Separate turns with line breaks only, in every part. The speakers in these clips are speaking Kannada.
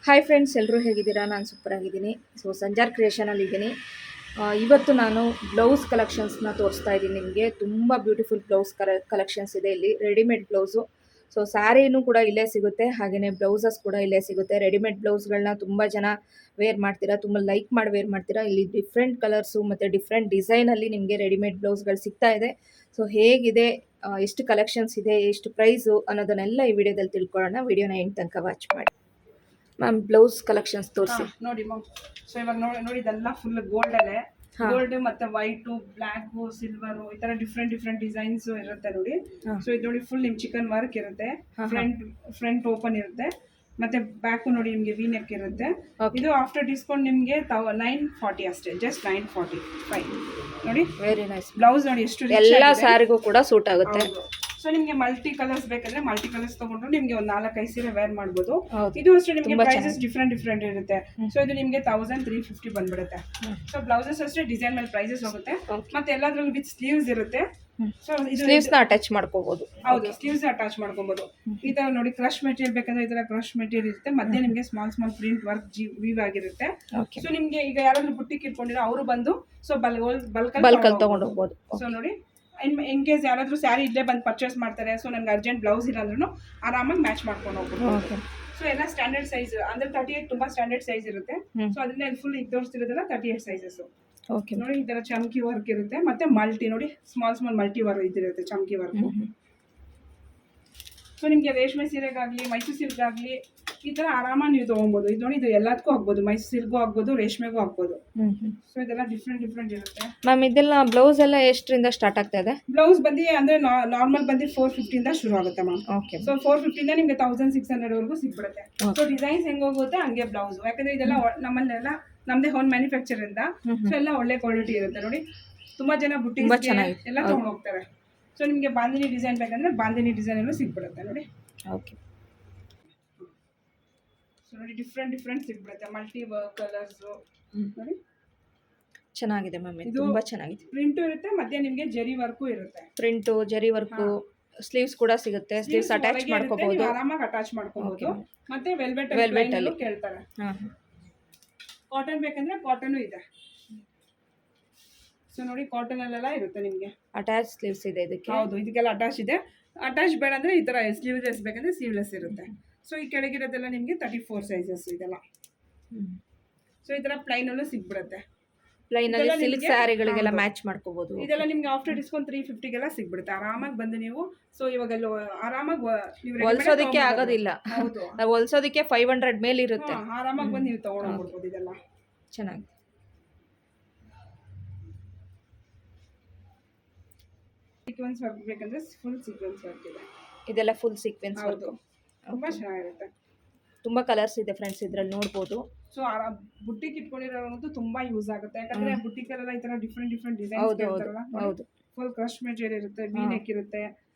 ಹಾಯ್ ಫ್ರೆಂಡ್ಸ್, ಎಲ್ಲರೂ ಹೇಗಿದ್ದೀರಾ? ನಾನು ಸೂಪರ್ ಆಗಿದ್ದೀನಿ. ಸಂಜಾರ್ ಕ್ರಿಯೇಷನಲ್ಲಿ ಇದ್ದೀನಿ. ಇವತ್ತು ನಾನು ಬ್ಲೌಸ್ ಕಲೆಕ್ಷನ್ಸ್ನ ತೋರಿಸ್ತಾ ಇದ್ದೀನಿ ನಿಮಗೆ. ತುಂಬ ಬ್ಯೂಟಿಫುಲ್ ಬ್ಲೌಸ್ ಕಲೆಕ್ಷನ್ಸ್ ಇದೆ ಇಲ್ಲಿ. Readymade blouse. ಸ್ಯಾರಿನೂ ಕೂಡ ಇಲ್ಲೇ ಸಿಗುತ್ತೆ, ಹಾಗೆಯೇ ಬ್ಲೌಸಸ್ ಕೂಡ ಇಲ್ಲೇ ಸಿಗುತ್ತೆ. ರೆಡಿಮೇಡ್ ಬ್ಲೌಸ್ಗಳನ್ನ ತುಂಬ ಜನ ವೇರ್ ಮಾಡ್ತೀರಾ, ತುಂಬ ಲೈಕ್ ಮಾಡಿ ವೇರ್ ಮಾಡ್ತೀರಾ. ಇಲ್ಲಿ ಡಿಫ್ರೆಂಟ್ ಕಲರ್ಸು ಮತ್ತು ಡಿಫ್ರೆಂಟ್ ಡಿಸೈನಲ್ಲಿ ನಿಮಗೆ ರೆಡಿಮೇಡ್ ಬ್ಲೌಸ್ಗಳು ಸಿಗ್ತಾ ಇದೆ. ಹೇಗಿದೆ, ಎಷ್ಟು ಕಲೆಕ್ಷನ್ಸ್ ಇದೆ, ಎಷ್ಟು ಪ್ರೈಸು ಅನ್ನೋದನ್ನೆಲ್ಲ ಈ ವಿಡಿಯೋದಲ್ಲಿ ತಿಳ್ಕೊಳ್ಳೋಣ. ವಿಡಿಯೋನ ಎಂಡ್ ತನಕ ವಾಚ್ ಮಾಡಿ. ಮ್ಯಾಮ್, ಬ್ಲೌಸ್ ಕಲೆಕ್ಷನ್ಸ್ ತೋರಿಸಿ.
ನೋಡಿ ಮ್ಯಾಮ್. ಇವಾಗ ನೋಡಿ ಇದೆಲ್ಲ ಫುಲ್ ಗೋಲ್ಡಲ್ಲೇ. ಗೋಲ್ಡ್ ಮತ್ತೆ ವೈಟು, ಬ್ಲ್ಯಾಕ್, ಸಿಲ್ವರ್, ಈ ತರ ಡಿಫ್ರೆಂಟ್ ಡಿಸೈನ್ಸ್ ಇರುತ್ತೆ ನೋಡಿ. ಇದು ನೋಡಿ ಫುಲ್ ನಿಮ್ ಚಿಕನ್ ವರ್ಕ್ ಇರುತ್ತೆ. ಫ್ರಂಟ್ ಓಪನ್ ಇರುತ್ತೆ, ಮತ್ತೆ ಬ್ಯಾಕ್ ನೋಡಿ ನಿಮ್ಗೆ ವಿ ನೆಕ್ ಇರುತ್ತೆ. ಇದು ಆಫ್ಟರ್ ಡಿಸ್ಕೌಂಟ್ ನಿಮ್ಗೆ 940 ಅಷ್ಟೇ, ಜಸ್ಟ್ 945 ನೋಡಿ.
Very nice.
ಬ್ಲೌಸ್ ನೋಡಿ ಎಷ್ಟು
ಎಲ್ಲ ಸ್ಯಾರಿಗೂ ಕೂಡ ಸೂಟ್ ಆಗುತ್ತೆ.
ಸೊ ನಿಮ್ಗೆ ಮಲ್ಟಿ ಕಲರ್ಸ್ ಬೇಕಂದ್ರೆ ಮಲ್ಟಿ ಕಲರ್ಸ್ ತಗೊಂಡ್ರು ನಿಮ್ಗೆ ಒಂದು 4-5 ಸೀರೆ ವೇರ್ ಮಾಡ್ಬೋದು. ಇದು ಅಷ್ಟೇ ನಿಮ್ಗೆ ಪ್ರೈಸಸ್ ಡಿಫ್ರೆಂಟ್ ಇರುತ್ತೆ. ಸೊ ಇದು ನಿಮ್ಗೆ 1350 ಬಂದ್ಬಿಡುತ್ತೆ. ಸೊ ಬ್ಲೌಸಸ್ ಅಷ್ಟೇ ಡಿಸೈನ್ ಮೇಲೆ ಪ್ರೈಸಸ್ ಹೋಗುತ್ತೆ. ಮತ್ತೆ ಎಲ್ಲಾದ್ರಲ್ಲೂ ವಿತ್ ಸ್ಲೀವ್ಸ್ ಇರುತ್ತೆ. ಸೊ
ಸ್ಲೀವ್ಸ್ ನ ಅಟ್ಯಾಚ್ ಮಾಡ್ಕೋಬಹುದು.
ಹೌದು, ಸ್ಲೀವ್ಸ್ ಅಟ್ಯಾಚ್ ಮಾಡ್ಕೋಬಹುದು. ಈ ತರ ನೋಡಿ ಕ್ರಶ್ ಮೆಟೀರಿಯಲ್ ಬೇಕಂದ್ರೆ ಈ ತರ ಕ್ರಶ್ ಮೆಟೀರಿಯಲ್ ಇರುತ್ತೆ. ಮಧ್ಯೆ ನಿಮ್ಗೆ ಸ್ಮಾಲ್ ಪ್ರಿಂಟ್ ವರ್ಕ್ ವೀವ್ ಆಗಿರುತ್ತೆ. ಸೊ ನಿಮ್ಗೆ ಈಗ ಯಾರಾದ್ರೂ ಬುಟ್ಟಿಕ್ ಇಟ್ಕೊಂಡಿರೋ ಅವರು ಬಂದು ಸೊ ಬಲ್ಕ್
ತಗೊಂಡು ಹೋಗ್ಬೋದು.
ಸೊ ನೋಡಿ, ಇನ್ ಕೇಸ್ ಯಾರಾದ್ರೂ ಸ್ಯಾರಿ ಇಲ್ಲೇ ಬಂದು ಪರ್ಚೇಸ್ ಮಾಡ್ತಾರೆ, ಸೊ ನನ್ಗೆ ಅರ್ಜೆಂಟ್ ಬ್ಲೌಸ್ ಇಲ್ಲ ಅಂದ್ರೂ ಆರಾಮಾಗಿ ಮ್ಯಾಚ್ ಮಾಡ್ಕೊಂಡು ಹೋಗ್ಬೋದು. ಸೊ ಎಲ್ಲ ಸ್ಟ್ಯಾಂಡರ್ಡ್ ಸೈಜ್ ಅಂದ್ರೆ 38 ತುಂಬಾ ಸ್ಟ್ಯಾಂಡರ್ಡ್ ಸೈಜ್ ಇರುತ್ತೆ. ಸೊ ಅದನ್ನ ಫುಲ್ ಇದು ತೋರಿಸ್ತಿರೋದಲ್ಲ 38 ಸೈಜಸ್. ನೋಡಿ ಈ ತರ ಚಮ್ಕಿ ವರ್ಕ್ ಇರುತ್ತೆ. ಮತ್ತೆ ಮಲ್ಟಿ ನೋಡಿ, ಸ್ಮಾಲ್ ಮಲ್ಟಿ ವರ್ಕ್ ಇದಿರುತ್ತೆ, ಚಮ್ಕಿ ವರ್ಕ್. ಸೊ ನಿಮ್ಗೆ ರೇಷ್ಮೆ ಸೀರೆಗಾಗ್ಲಿ ಮೈಸೂರು ಸಿಲ್ಕ್ಗಾಗ್ಲಿ ಈ ತರ ಆರಾಮಾಗಿ ನೀವು ತಗೊಬೋದು. ಇದು ನೋಡಿ, ಇದು ಎಲ್ಲದಕ್ಕೂ ಆಗ್ಬೋದು, ಮೈಸೂರು ಸಿಲ್ಕ್ಗೂ ಆಗ್ಬೋದು, ರೇಷ್ಮೆಗೂ ಆಗ್ಬೋದು. ಸೊ ಇದೆಲ್ಲ ಡಿಫ್ರೆಂಟ್ ಇರುತ್ತೆ.
ಮ್ಯಾಮ್, ಇದೆಲ್ಲ ಬ್ಲೌಸ್ ಎಲ್ಲ ಎಷ್ಟರಿಂದ ಸ್ಟಾರ್ಟ್ ಆಗ್ತಾ ಇದೆ?
ಬ್ಲೌಸ್ ಬಂದು ಅಂದ್ರೆ ನಾರ್ಮಲ್ ಬಂದು 450 ಇಂದ ಶುರು ಆಗುತ್ತೆ ಮ್ಯಾಮ್. ಸೊ 450 ಇಂದ ನಿಮ್ಗೆ 1600 ವರೆಗೂ ಸಿಗ್ಬಿಡುತ್ತೆ. ಸೊ ಡಿಸೈನ್ಸ್ ಹೆಂಗ್ ಹೋಗುತ್ತೆ ಹಂಗೆ ಬ್ಲೌಸ್. ಯಾಕಂದ್ರೆ ಇದೆಲ್ಲ ನಮ್ಮಲ್ಲೆಲ್ಲ ನಮ್ದೇ ಹೋಮ್ ಮ್ಯಾನುಫ್ಯಾಕ್ಚರ್ ಇಂದ. ಸೊ ಎಲ್ಲ ಒಳ್ಳೆ ಕ್ವಾಲಿಟಿ ಇರುತ್ತೆ ನೋಡಿ. ತುಂಬಾ ಜನ ಬುಟ್ಟಿಂಗ್ ಎಲ್ಲ ತಗೊಂಡು ಹೋಗ್ತಾರೆ. ಸೊ ನಿಮ್ಗೆ ಬಾಂದಿನಿ ಡಿಸೈನ್ ಬೇಕಂದ್ರೆ ಬಾಂದಿನಿ ಡಿಸೈನ್ ಎಲ್ಲೂ ಸಿಗ್ಬಿಡುತ್ತೆ ನೋಡಿ.
ಓಕೆ.
ಸೊ ನೋಡಿ ಡಿಫ್ರೆಂಟ್ ಸಿಗ್ಬಿಡುತ್ತೆ, ಮಲ್ಟಿ ಕಲರ್ಸ್ ನೋಡಿ.
ಚೆನ್ನಾಗಿದೆ ಮ್ಯಾಮ್, ಇದು ತುಂಬಾ ಚೆನ್ನಾಗಿದೆ.
ಪ್ರಿಂಟು ಇರುತ್ತೆ, ಮಧ್ಯೆ ನಿಮ್ಗೆ ಜರಿ ವರ್ಕು ಇರುತ್ತೆ.
ಪ್ರಿಂಟು, ಜರಿ ವರ್ಕು, ಸ್ಲೀವ್ಸ್ ಕೂಡ ಸಿಗುತ್ತೆ. ಸ್ಲೀವ್ಸ್ ಅಟ್ಯಾಚ್ ಮಾಡ್ಕೋಬಹುದು,
ಆರಾಮಾಗಿ ಅಟ್ಯಾಚ್ ಮಾಡ್ಕೋಬಹುದು. ಮತ್ತೆ ವೆಲ್ವೆಟ್ ಅಲ್ಲಿ ಕೇಳ್ತಾರೆ. ಕಾಟನ್ ಬೇಕಂದ್ರೆ ಕಾಟನ್ ಇದೆ. ಸೊ ನೋಡಿ, ಕಾಟನ್ ಅಲ್ಲೆಲ್ಲ ಇರುತ್ತೆ ನಿಮ್ಗೆ.
ಅಟ್ಯಾಚ್ ಸ್ಲೀವ್ಸ್ ಇದೆ ಇದಕ್ಕೆ.
ಹೌದು, ಇದಕ್ಕೆಲ್ಲ ಅಟ್ಯಾಚ್ ಇದೆ. ಅಟ್ಯಾಚ್ ಬೇಡ ಅಂದ್ರೆ ಈ ತರ ಸ್ಲೀವ್ಲೆಸ್ ಬೇಕಂದ್ರೆ ಸ್ಲೀವ್ಲೆಸ್ ಇರುತ್ತೆ. ಸೊ ಈ ಕೆಳಗಿರೋದೆಲ್ಲ ನಿಮ್ಗೆ 34 ಸೈಜಸ್ ಇದೆಲ್ಲ. ಸೊ ಈ ತರ ಪ್ಲೈನ್ ಅಲ್ಲೂ ಸಿಗ್ಬಿಡುತ್ತೆ.
ಪ್ಲೈನ್ ಅಲ್ಲಿ ಸಿಲ್ಕ್ ಸ್ಯಾರಿಗಳಿಗೆಲ್ಲ ಮ್ಯಾಚ್ ಮಾಡ್ಕೋಬಹುದು.
ಇದೆಲ್ಲ ನಿಮ್ಗೆ ಆಫ್ಟರ್ ಡಿಸ್ಕೌಂಟ್ 350 ಗೆಲ್ಲ ಸಿಗ್ಬಿಡುತ್ತೆ. ಆರಾಮಾಗಿ ಬಂದು ನೀವು ಸೊ ಇವಾಗ ಆರಾಮಾಗಿ
ಹೊಲ್ಸೋದಕ್ಕೆ ಆಗೋದಿಲ್ಲ.
ಹೌದು,
ನಾವು ಹೊಲ್ಸೋದಕ್ಕೆ 500 ಮೇಲೆ ಇರುತ್ತೆ.
ಆರಾಮಾಗಿ ಬಂದು ನೀವು ತಗೊಂಡೋಗ್ಬಿಡ್ಬೋದು. ಇದೆಲ್ಲ
ಚೆನ್ನಾಗಿದೆ.
ಸೀಕ್ವೆನ್ಸ್ ವರ್ಕ್ ಬೇಕಂದ್ರೆ ಫುಲ್ ಸೀಕ್ವೆನ್ಸ್ ವರ್ಕ್ ಇದೆ.
ಇದೆಲ್ಲ ಫುಲ್ ಸೀಕ್ವೆನ್ಸ್ ವರ್ಕ್.
ತುಂಬಾ ಚೆನ್ನಾಗಿರುತ್ತೆ.
ತುಂಬಾ ಕಲರ್ಸ್ ಇದೆ ಫ್ರೆಂಡ್ಸ್, ಇದ್ರಲ್ಲಿ ನೋಡಬಹುದು.
ಸೊ ಬುಟ್ಟಿಕ್ ಇಟ್ಕೊಂಡಿರೋದು ತುಂಬಾ ಯೂಸ್ ಆಗುತ್ತೆ. ಯಾಕಂದ್ರೆ ಬುಟ್ಟಿಕ್ ಎಲ್ಲ ಈ ತರ ಡಿಫ್ರೆಂಟ್ ಡಿಸೈನ್ಸ್ ಇರುತ್ತಲ್ಲ. ಹೌದು, ಫುಲ್ ಕ್ರಶ್ ಮೆಟೀರಿಯಲ್ ಇರುತ್ತೆ, ವಿ ನೆಕ್ ಇರುತ್ತೆ,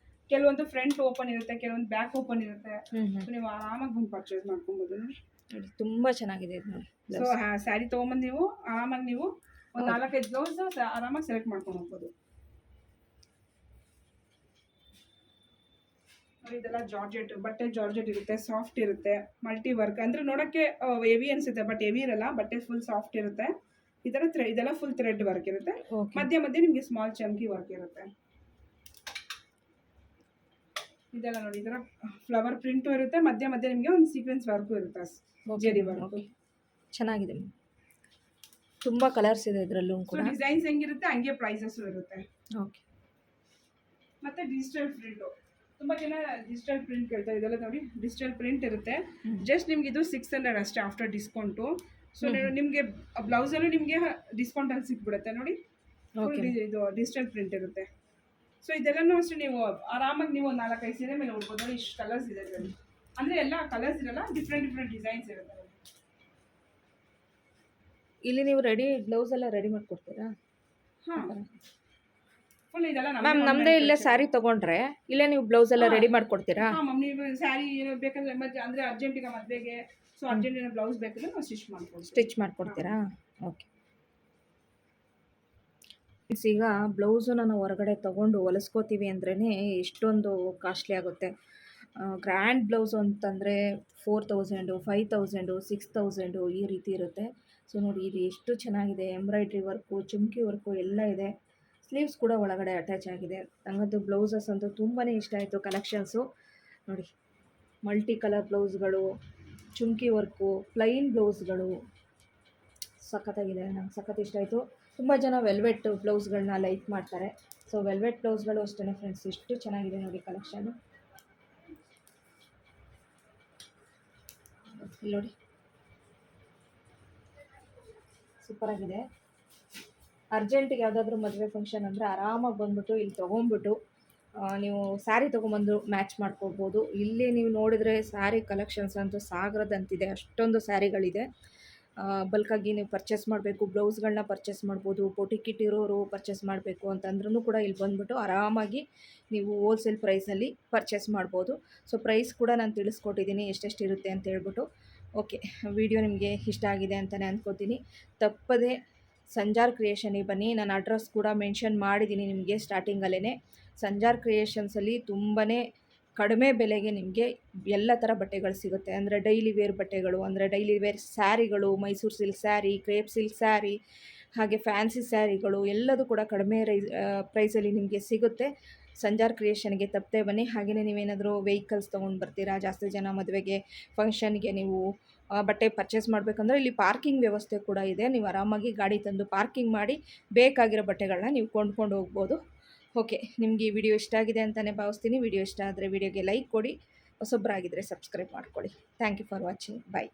ಕೆಲವೊಂದು ಫ್ರಂಟ್ ಓಪನ್ ಇರುತ್ತೆ, ಕೆಲವೊಂದು ಬ್ಯಾಕ್ ಓಪನ್ ಇರುತ್ತೆ. ಸೊ ನೀವು ಆರಾಮಾಗಿ ಬಂದು ಪರ್ಚೇಸ್ ಮಾಡ್ಕೊಬಹುದು ನೋಡಿ.
ತುಂಬಾ ಚೆನ್ನಾಗಿದೆ ಇದು ನೋಡಿ.
ಸೊ ಸ್ಯಾರಿ ತಗೊಂಬಂದು ನೀವು ಆರಾಮಾಗಿ ನೀವು ಒಂದು 4-5 ಬ್ಲೌಸ್ ಆರಾಮಾಗಿ ಸೆಲೆಕ್ಟ್ ಮಾಡ್ಕೊಂಡು ಹೋಗ್ಬೋದು. ಇದೆಲ್ಲ ಜಾರ್ಜೆಟ್ ಬಟ್ಟೆ, ಜಾರ್ಜೆಟ್ ಇರುತ್ತೆ, ಸಾಫ್ಟ್ ಇರುತ್ತೆ, ಮಲ್ಟಿ ವರ್ಕ್ ಅಂದ್ರೆ ನೋಡಕ್ಕೆ ಹೆವಿ ಅನ್ಸುತ್ತೆ, ಬಟ್ ಹೆವಿ ಇರಲ್ಲ. ಬಟ್ಟೆ ಫುಲ್ ಸಾಫ್ಟ್ ಇರುತ್ತೆ. ಇದೆಲ್ಲ ಫುಲ್ ಥ್ರೆಡ್ ವರ್ಕ್ ಇರುತ್ತೆ. ಮಧ್ಯೆ ನಿಮ್ಗೆ ಸ್ಮಾಲ್ ಚಮ್ಕಿ ವರ್ಕ್ ಇರುತ್ತೆ. ಇದೆಲ್ಲ ನೋಡಿ, ಇದರ ಫ್ಲವರ್ ಪ್ರಿಂಟು ಇರುತ್ತೆ, ಮಧ್ಯೆ ನಿಮ್ಗೆ ಒಂದು ಸೀಕ್ವೆನ್ಸ್ ವರ್ಕು ಇರುತ್ತೆ, ಜರಿ ವರ್ಕ್.
ಚೆನ್ನಾಗಿದೆ, ತುಂಬಾ ಕಲರ್ಸ್ ಇದೆ ಇದರಲ್ಲೂ ಕೂಡ.
ಡಿಸೈನ್ಸ್ ಹೆಂಗಿರುತ್ತೆ ಹಂಗೆ ಪ್ರೈಸಸ್ ಇರುತ್ತೆ.
ಓಕೆ.
ಮತ್ತೆ ಡಿಜಿಟಲ್ ಪ್ರಿಂಟು, ತುಂಬಾ ಜನ ಡಿಜಿಟಲ್ ಪ್ರಿಂಟ್ ಕೇಳ್ತಾರೆ. ಇದೆಲ್ಲ ನೋಡಿ ಡಿಜಿಟಲ್ ಪ್ರಿಂಟ್ ಇರುತ್ತೆ. ಜಸ್ಟ್ ನಿಮ್ಗೆ ಇದು 600 ಅಷ್ಟೇ ಆಫ್ಟರ್ ಡಿಸ್ಕೌಂಟು. ಸೊ ನಿಮಗೆ ಬ್ಲೌಸಲ್ಲೂ ನಿಮಗೆ ಡಿಸ್ಕೌಂಟ್ ಅಲ್ಲಿ ಸಿಕ್ಬಿಡುತ್ತೆ ನೋಡಿ. ಇದು ಡಿಜಿಟಲ್ ಪ್ರಿಂಟ್ ಇರುತ್ತೆ. ಸೊ ಇದೆಲ್ಲನೂ ಅಷ್ಟೇ ನೀವು ಆರಾಮಾಗಿ ನೀವು 4-5 ಸೀರೆ ಮೇಲೆ ಉಡ್ಬೋದು ನೋಡಿ. ಇಷ್ಟು ಕಲರ್ಸ್ ಇದೆ ಇದರಲ್ಲಿ. ಅಂದರೆ ಎಲ್ಲ ಕಲರ್ಸ್ ಇರಲ್ಲ, ಡಿಫ್ರೆಂಟ್ ಡಿಸೈನ್ಸ್ ಇರುತ್ತೆ.
ಇಲ್ಲಿ ನೀವು ರೆಡಿ ಬ್ಲೌಸ್ ಎಲ್ಲ ರೆಡಿ ಮಾಡ್ಕೊಡ್ತೀರಾ?
ಹಾಂ, ಫುಲ್ ಇದೆಲ್ಲ
ಮ್ಯಾಮ್ ನಮ್ಮದೇ ಇಲ್ಲೇ ಸ್ಯಾರಿ ತೊಗೊಂಡ್ರೆ ಇಲ್ಲೇ ನೀವು ಬ್ಲೌಸ್ ಎಲ್ಲ ರೆಡಿ ಮಾಡ್ಕೊಡ್ತೀರಾ?
ಹಾಂ ಮ್ಯಾಮ್, ನೀವು ಸ್ಯಾರಿ ಏನೋ ಬೇಕಂದ್ರೆ ಅಂದರೆ ಅರ್ಜೆಂಟಿಗೆ ಮದುವೆಗೆ ಸೊ ಅರ್ಜೆಂಟಿನ ಬ್ಲೌಸ್ ಬೇಕಂದ್ರೆ ನಾವು ಸ್ಟಿಚ್ ಮಾಡ್ಕೊಡ್ತೀರಾ? ಓಕೆ. ಈಗ ಬ್ಲೌಸು ನಾನು ಹೊರಗಡೆ ತೊಗೊಂಡು ಹೊಲಿಸ್ಕೋತೀವಿ ಅಂದ್ರೇ ಎಷ್ಟೊಂದು ಕಾಸ್ಟ್ಲಿ ಆಗುತ್ತೆ.
ಗ್ರ್ಯಾಂಡ್ ಬ್ಲೌಸು ಅಂತಂದರೆ 4000 5000 6000 ಈ ರೀತಿ ಇರುತ್ತೆ. ಸೊ ನೋಡಿ ಇದು ಎಷ್ಟು ಚೆನ್ನಾಗಿದೆ, ಎಂಬ್ರಾಯ್ಡ್ರಿ ವರ್ಕು, ಚುಮ್ಕಿ ವರ್ಕು ಎಲ್ಲ ಇದೆ. ಸ್ಲೀವ್ಸ್ ಕೂಡ ಒಳಗಡೆ ಅಟ್ಯಾಚ್ ಆಗಿದೆ. ನನಗಂತೂ ಬ್ಲೌಸಸ್ ಅಂತೂ ತುಂಬಾ ಇಷ್ಟ ಆಯಿತು ಕಲೆಕ್ಷನ್ಸು. ನೋಡಿ ಮಲ್ಟಿ ಕಲರ್ ಬ್ಲೌಸ್ಗಳು, ಚುಮ್ಕಿ ವರ್ಕು, ಪ್ಲೈನ್ ಬ್ಲೌಸ್ಗಳು ಸಖತ್ತಾಗಿದೆ. ನಂಗೆ ಸಖತ್ ಇಷ್ಟ ಆಯಿತು. ತುಂಬ ಜನ ವೆಲ್ವೆಟ್ ಬ್ಲೌಸ್ಗಳನ್ನ ಲೈಕ್ ಮಾಡ್ತಾರೆ. ಸೊ ವೆಲ್ವೆಟ್ ಬ್ಲೌಸ್ಗಳು ಅಷ್ಟೇ ಫ್ರೆಂಡ್ಸ್, ಎಷ್ಟು ಚೆನ್ನಾಗಿದೆ ನೋಡಿ ಕಲೆಕ್ಷನು. ಇಲ್ಲಿ ನೋಡಿ ಸೂಪರಾಗಿದೆ. ಅರ್ಜೆಂಟಿಗೆ ಯಾವುದಾದ್ರೂ ಮದುವೆ ಫಂಕ್ಷನ್ ಅಂದರೆ ಆರಾಮಾಗಿ ಬಂದುಬಿಟ್ಟು ಇಲ್ಲಿ ತೊಗೊಂಬಿಟ್ಟು ನೀವು ಸ್ಯಾರಿ ತೊಗೊಂಬಂದು ಮ್ಯಾಚ್ ಮಾಡ್ಕೊಳ್ಬೋದು. ಇಲ್ಲಿ ನೀವು ನೋಡಿದ್ರೆ ಸ್ಯಾರಿ ಕಲೆಕ್ಷನ್ಸ್ ಅಂತೂ ಸಾಗರದಂತಿದೆ, ಅಷ್ಟೊಂದು ಸ್ಯಾರಿಗಳಿದೆ. ಬಲ್ಕಾಗಿ ನೀವು ಪರ್ಚೇಸ್ ಮಾಡಬೇಕು, ಬ್ಲೌಸ್ಗಳನ್ನ ಪರ್ಚೇಸ್ ಮಾಡ್ಬೋದು. ಬೊಟಿಕ್ ಇಟ್ಟಿರೋರು ಪರ್ಚೇಸ್ ಮಾಡಬೇಕು ಅಂತಂದ್ರೂ ಕೂಡ ಇಲ್ಲಿ ಬಂದುಬಿಟ್ಟು ಆರಾಮಾಗಿ ನೀವು ಹೋಲ್ಸೇಲ್ ಪ್ರೈಸಲ್ಲಿ ಪರ್ಚೇಸ್ ಮಾಡ್ಬೋದು. ಸೊ ಪ್ರೈಸ್ ಕೂಡ ನಾನು ತಿಳಿಸ್ಕೊಟ್ಟಿದ್ದೀನಿ ಎಷ್ಟೆಷ್ಟು ಇರುತ್ತೆ ಅಂತ ಹೇಳ್ಬಿಟ್ಟು. ಓಕೆ, ವಿಡಿಯೋ ನಿಮಗೆ ಇಷ್ಟ ಆಗಿದೆ ಅಂತಲೇ ಅಂದ್ಕೋತೀನಿ. ತಪ್ಪದೆ ಸಂಜಾರ್ ಕ್ರಿಯೇಷನಿಗೆ ಬನ್ನಿ. ನಾನು ಅಡ್ರೆಸ್ ಕೂಡ ಮೆನ್ಷನ್ ಮಾಡಿದ್ದೀನಿ ನಿಮಗೆ ಸ್ಟಾರ್ಟಿಂಗಲ್ಲೇ. ಸಂಜಾರ್ ಕ್ರಿಯೇಷನ್ಸಲ್ಲಿ ತುಂಬಾ ಕಡಿಮೆ ಬೆಲೆಗೆ ನಿಮಗೆ ಎಲ್ಲ ಥರ ಬಟ್ಟೆಗಳು ಸಿಗುತ್ತೆ. ಅಂದರೆ ಡೈಲಿ ವೇರ್ ಬಟ್ಟೆಗಳು, ಅಂದರೆ ಡೈಲಿ ವೇರ್ ಸ್ಯಾರಿಗಳು, Mysuru silk sari, crepe silk sari, ಹಾಗೆ ಫ್ಯಾನ್ಸಿ ಸ್ಯಾರಿಗಳು ಎಲ್ಲದೂ ಕೂಡ ಕಡಿಮೆ ಪ್ರೈಸಲ್ಲಿ ನಿಮಗೆ ಸಿಗುತ್ತೆ. ಸಂಜಾರ್ ಕ್ರಿಯೇಷನ್ಗೆ ತಪ್ಪದೆ ಬನ್ನಿ. ಹಾಗೆಯೇ ನೀವೇನಾದರೂ ವೆಹಿಕಲ್ಸ್ ತೊಗೊಂಡು ಬರ್ತೀರಾ, ಜಾಸ್ತಿ ಜನ ಮದುವೆಗೆ ಫಂಕ್ಷನ್ಗೆ ನೀವು ಬಟ್ಟೆ ಪರ್ಚೇಸ್ ಮಾಡಬೇಕಂದ್ರೆ ಇಲ್ಲಿ ಪಾರ್ಕಿಂಗ್ ವ್ಯವಸ್ಥೆ ಕೂಡ ಇದೆ. ನೀವು ಆರಾಮಾಗಿ ಗಾಡಿ ತಂದು ಪಾರ್ಕಿಂಗ್ ಮಾಡಿ ಬೇಕಾಗಿರೋ ಬಟ್ಟೆಗಳನ್ನ ನೀವು ಕೊಂಡ್ಕೊಂಡು ಹೋಗ್ಬೋದು. ಓಕೆ, ನಿಮಗೆ ಈ ವಿಡಿಯೋ ಇಷ್ಟ ಆಗಿದೆ ಅಂತಲೇ ಭಾವಿಸ್ತೀನಿ. ವಿಡಿಯೋ ಇಷ್ಟ ಆದರೆ ವಿಡಿಯೋಗೆ ಲೈಕ್ ಕೊಡಿ, ಹೊಸೊಬ್ಬರಾಗಿದ್ದರೆ ಸಬ್ಸ್ಕ್ರೈಬ್ ಮಾಡ್ಕೊಳ್ಳಿ. Thank you for watching. Bye.